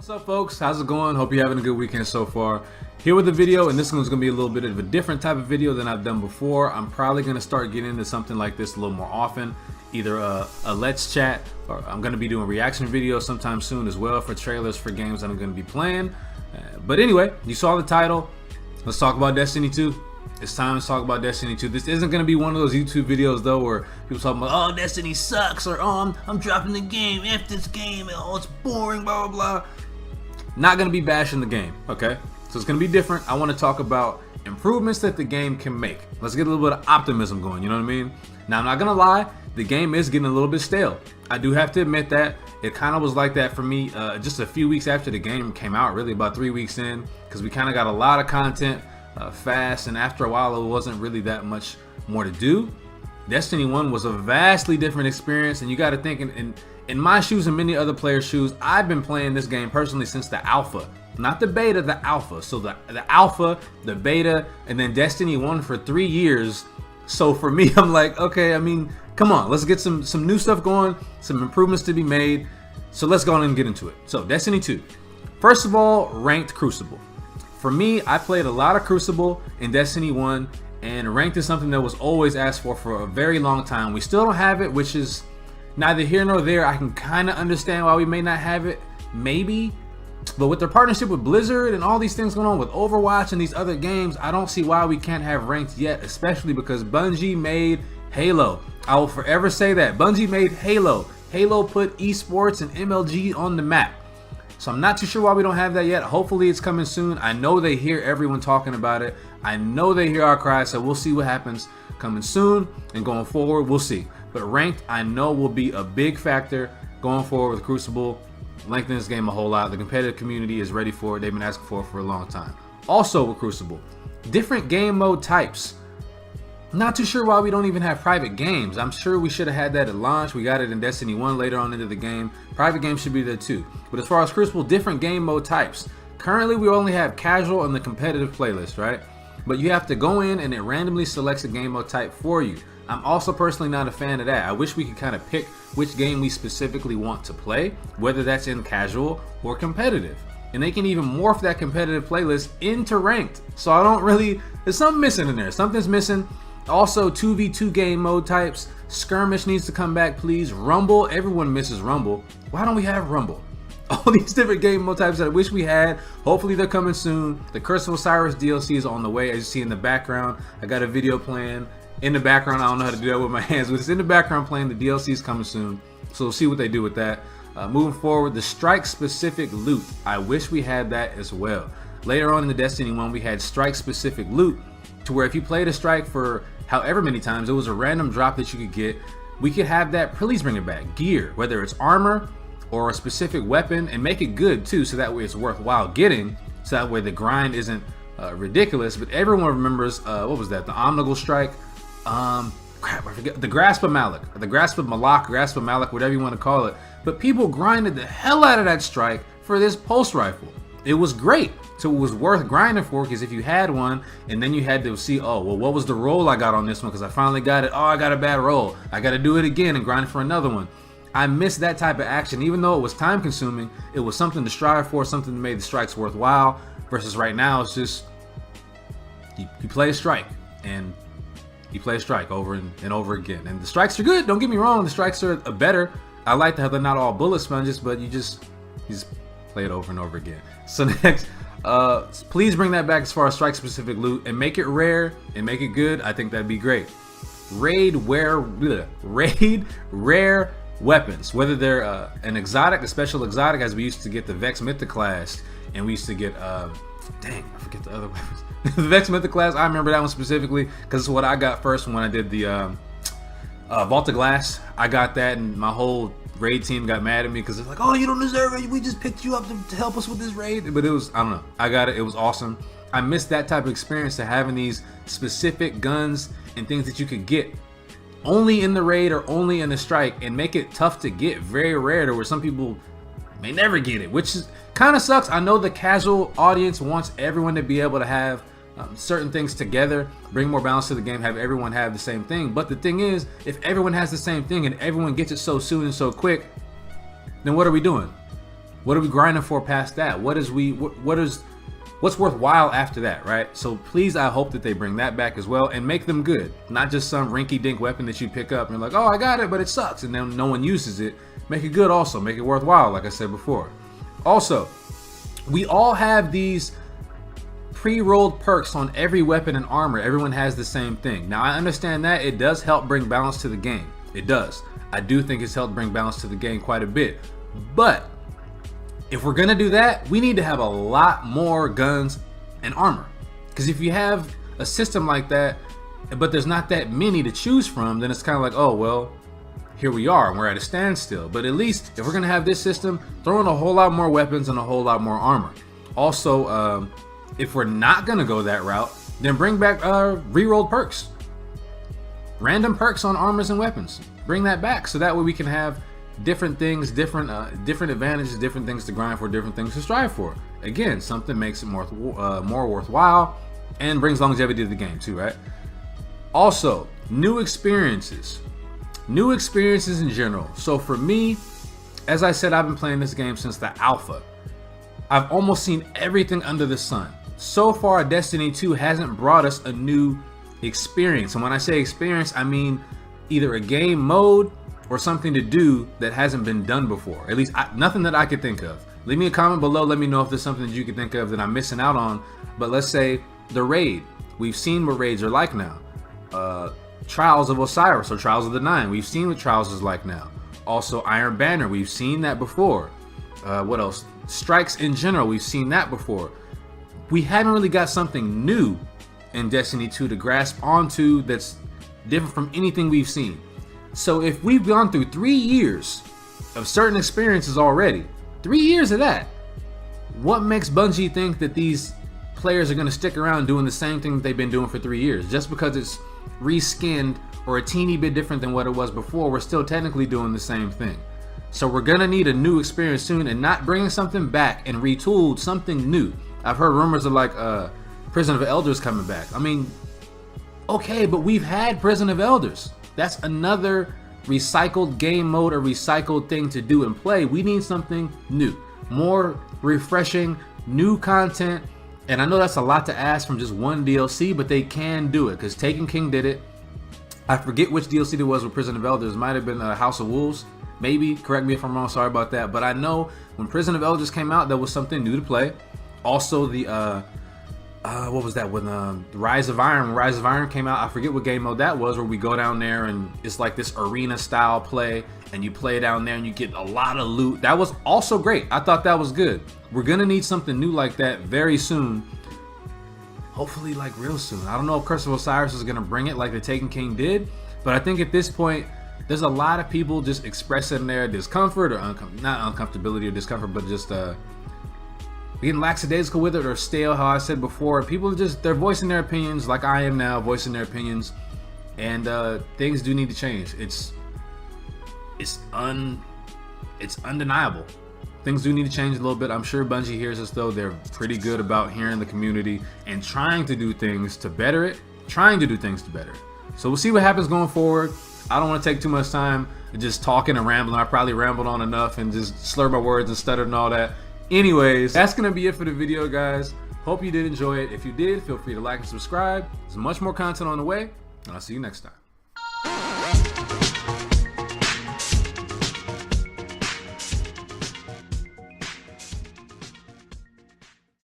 What's up, folks? How's it going? Hope you're having a good weekend so far. Here with the video, and this one's gonna be a little bit of a different type of video than I've done before. I'm probably gonna start getting into something like this a little more often, either a let's chat, or I'm gonna be doing reaction videos sometime soon as well for trailers for games that I'm gonna be playing. But anyway, you saw the title. Let's talk about Destiny 2. It's time to talk about Destiny 2. This isn't going to be one of those YouTube videos though where people talking about, oh, Destiny sucks, or oh, I'm dropping the game, F this game, oh, it's boring, blah, blah, blah. Not going to be bashing the game, okay? So it's going to be different. I want to talk about improvements that the game can make. Let's get a little bit of optimism going, you know what I mean? Now, I'm not going to lie, the game is getting a little bit stale. I do have to admit that. It kind of was like that for me just a few weeks after the game came out, really about 3 weeks in, because we kind of got a lot of content fast, and after a while it wasn't really that much more to do. Destiny 1 was a vastly different experience, and you got to think in my shoes and many other players' shoes, I've been playing this game personally since the alpha, not the beta, the alpha. So the alpha, the beta, and then Destiny 1 for 3 years. So for me, I'm like, okay, I mean, come on, let's get some new stuff going, some improvements to be made. So let's go on and get into it. So Destiny 2, first of all, ranked Crucible. For me, I played a lot of Crucible in Destiny 1, and ranked is something that was always asked for a very long time. We still don't have it, which is neither here nor there. I can kind of understand why we may not have it, maybe. But with their partnership with Blizzard and all these things going on with Overwatch and these other games, I don't see why we can't have ranked yet, especially because Bungie made Halo. I will forever say that. Bungie made Halo. Halo put esports and MLG on the map. So I'm not too sure why we don't have that yet. Hopefully it's coming soon. I know they hear everyone talking about it. I know they hear our cries, so we'll see what happens coming soon, and going forward, we'll see. But ranked, I know, will be a big factor going forward with Crucible. Lengthening this game a whole lot. The competitive community is ready for it. They've been asking for a long time. Also with Crucible, different game mode types. Not too sure why we don't even have private games. I'm sure we should have had that at launch. We got it in Destiny 1 later on into the game. Private games should be there too. But as far as Crucible, different game mode types. Currently, we only have casual and the competitive playlist, right? But you have to go in and it randomly selects a game mode type for you. I'm also personally not a fan of that. I wish we could kind of pick which game we specifically want to play, whether that's in casual or competitive. And they can even morph that competitive playlist into ranked. So I don't really, there's something missing in there. Something's missing. Also, 2v2 game mode types. Skirmish needs to come back, please. Rumble, everyone misses Rumble. Why don't we have Rumble? All these different game mode types that I wish we had. Hopefully they're coming soon. The Curse of Osiris DLC is on the way, as you see in the background. I got a video playing in the background. I don't know how to do that with my hands, but it's in the background playing. The DLC is coming soon, so we'll see what they do with that. Moving forward, the strike specific loot. I wish we had that as well. Later on in the Destiny 1, we had strike specific loot, to where if you played a strike for however many times, it was a random drop that you could get. We could have that. Please bring it back. Gear, whether it's armor or a specific weapon, and make it good too, so that way it's worthwhile getting, so that way the grind isn't ridiculous. But everyone remembers, what was that, the Omnigul strike, crap, I forget, the Grasp of Malak, or the Grasp of Malak, Grasp of Malak, whatever you want to call it. But people grinded the hell out of that strike for this pulse rifle. It was great. So it was worth grinding for, because if you had one and then you had to see, oh, well, what was the roll I got on this one, because I finally got it. Oh, I got a bad roll. I got to do it again and grind for another one. I missed that type of action. Even though it was time consuming, it was something to strive for, something that made the strikes worthwhile, versus right now it's just you play a strike and you play a strike over and over again. And the strikes are good, don't get me wrong, the strikes are better. I like how they're not all bullet sponges, but you just play it over and over again. So next, please bring that back as far as strike specific loot, and make it rare and make it good. I think that'd be great. Raid rare weapons, whether they're an exotic, a special exotic, as we used to get the Vex Mythoclast, and we used to get dang, I forget the other weapons. The Vex Mythoclast, I remember that one specifically because it's what I got first when I did the Vault of Glass. I got that, and my whole raid team got mad at me because it's like, oh, you don't deserve it, we just picked you up to help us with this raid. But it was, I don't know, I got it, it was awesome. I missed that type of experience, to having these specific guns and things that you could get only in the raid or only in the strike, and make it tough to get, very rare, to where some people may never get it, which is kind of sucks. I know the casual audience wants everyone to be able to have certain things together, bring more balance to the game, have everyone have the same thing. But the thing is, if everyone has the same thing and everyone gets it so soon and so quick, then what are we doing? What are we grinding for past that? What's worthwhile after that, right? So please, I hope that they bring that back as well and make them good. Not just some rinky-dink weapon that you pick up and you're like, oh, I got it, but it sucks, and then no one uses it. Make it good also, make it worthwhile, like I said before. Also, we all have these pre-rolled perks on every weapon and armor. Everyone has the same thing. Now, I understand that it does help bring balance to the game. It does. I do think it's helped bring balance to the game quite a bit. But if we're gonna do that, we need to have a lot more guns and armor. Because if you have a system like that, but there's not that many to choose from, then it's kind of like, oh, well, here we are, and we're at a standstill. But at least if we're gonna have this system, throw in a whole lot more weapons and a whole lot more armor. Also, if we're not gonna go that route, then bring back re-rolled perks. Random perks on armors and weapons. Bring that back so that way we can have different things, different advantages, different things to grind for, different things to strive for. Again, something makes it more worthwhile and brings longevity to the game too, right? Also, new experiences in general. So for me, as I said, I've been playing this game since the alpha. I've almost seen everything under the sun. So far, Destiny 2 hasn't brought us a new experience. And when I say experience, I mean either a game mode or something to do that hasn't been done before. At least nothing that I could think of. Leave me a comment below. Let me know if there's something that you can think of that I'm missing out on. But let's say the raid. We've seen what raids are like now. Trials of Osiris or Trials of the Nine. We've seen what Trials is like now. Also Iron Banner. We've seen that before. What else? Strikes in general. We've seen that before. We haven't really got something new in Destiny 2 to grasp onto that's different from anything we've seen. So if we've gone through 3 years of certain experiences already, 3 years of that, what makes Bungie think that these players are going to stick around doing the same thing that they've been doing for 3 years? Just because it's reskinned or a teeny bit different than what it was before, we're still technically doing the same thing. So we're going to need a new experience soon, and not bringing something back and retooled something new. I've heard rumors of like Prison of Elders coming back. I mean, okay, but we've had Prison of Elders. That's another recycled game mode or recycled thing to do and play. We need something new, more refreshing, new content. And I know that's a lot to ask from just one DLC, but they can do it because Taken King did it. I forget which DLC there was with Prison of Elders. Might have been House of Wolves. Maybe, correct me if I'm wrong, sorry about that. But I know when Prison of Elders came out, there was something new to play. Also the what was that, when Rise of Iron, when Rise of Iron came out, I forget what game mode that was, where we go down there and it's like this arena style play and you play down there and you get a lot of loot. That was also great. I thought that was good. We're gonna need something new like that very soon. Hopefully like real soon. I don't know if Curse of Osiris is gonna bring it like the Taken King did, but I think at this point there's a lot of people just expressing their discomfort or not uncomfortability or discomfort, but just getting lackadaisical with it or stale, how I said before. People just, they're voicing their opinions like I am now, voicing their opinions, and things do need to change. It's undeniable. Things do need to change a little bit. I'm sure Bungie hears us though. They're pretty good about hearing the community and trying to do things to better it, So we'll see what happens going forward. I don't want to take too much time just talking and rambling. I probably rambled on enough and just slurred my words and stuttered and all that. Anyways, that's gonna be it for the video, guys. Hope you did enjoy it. If you did, feel free to like and subscribe. There's much more content on the way, and I'll see you next time.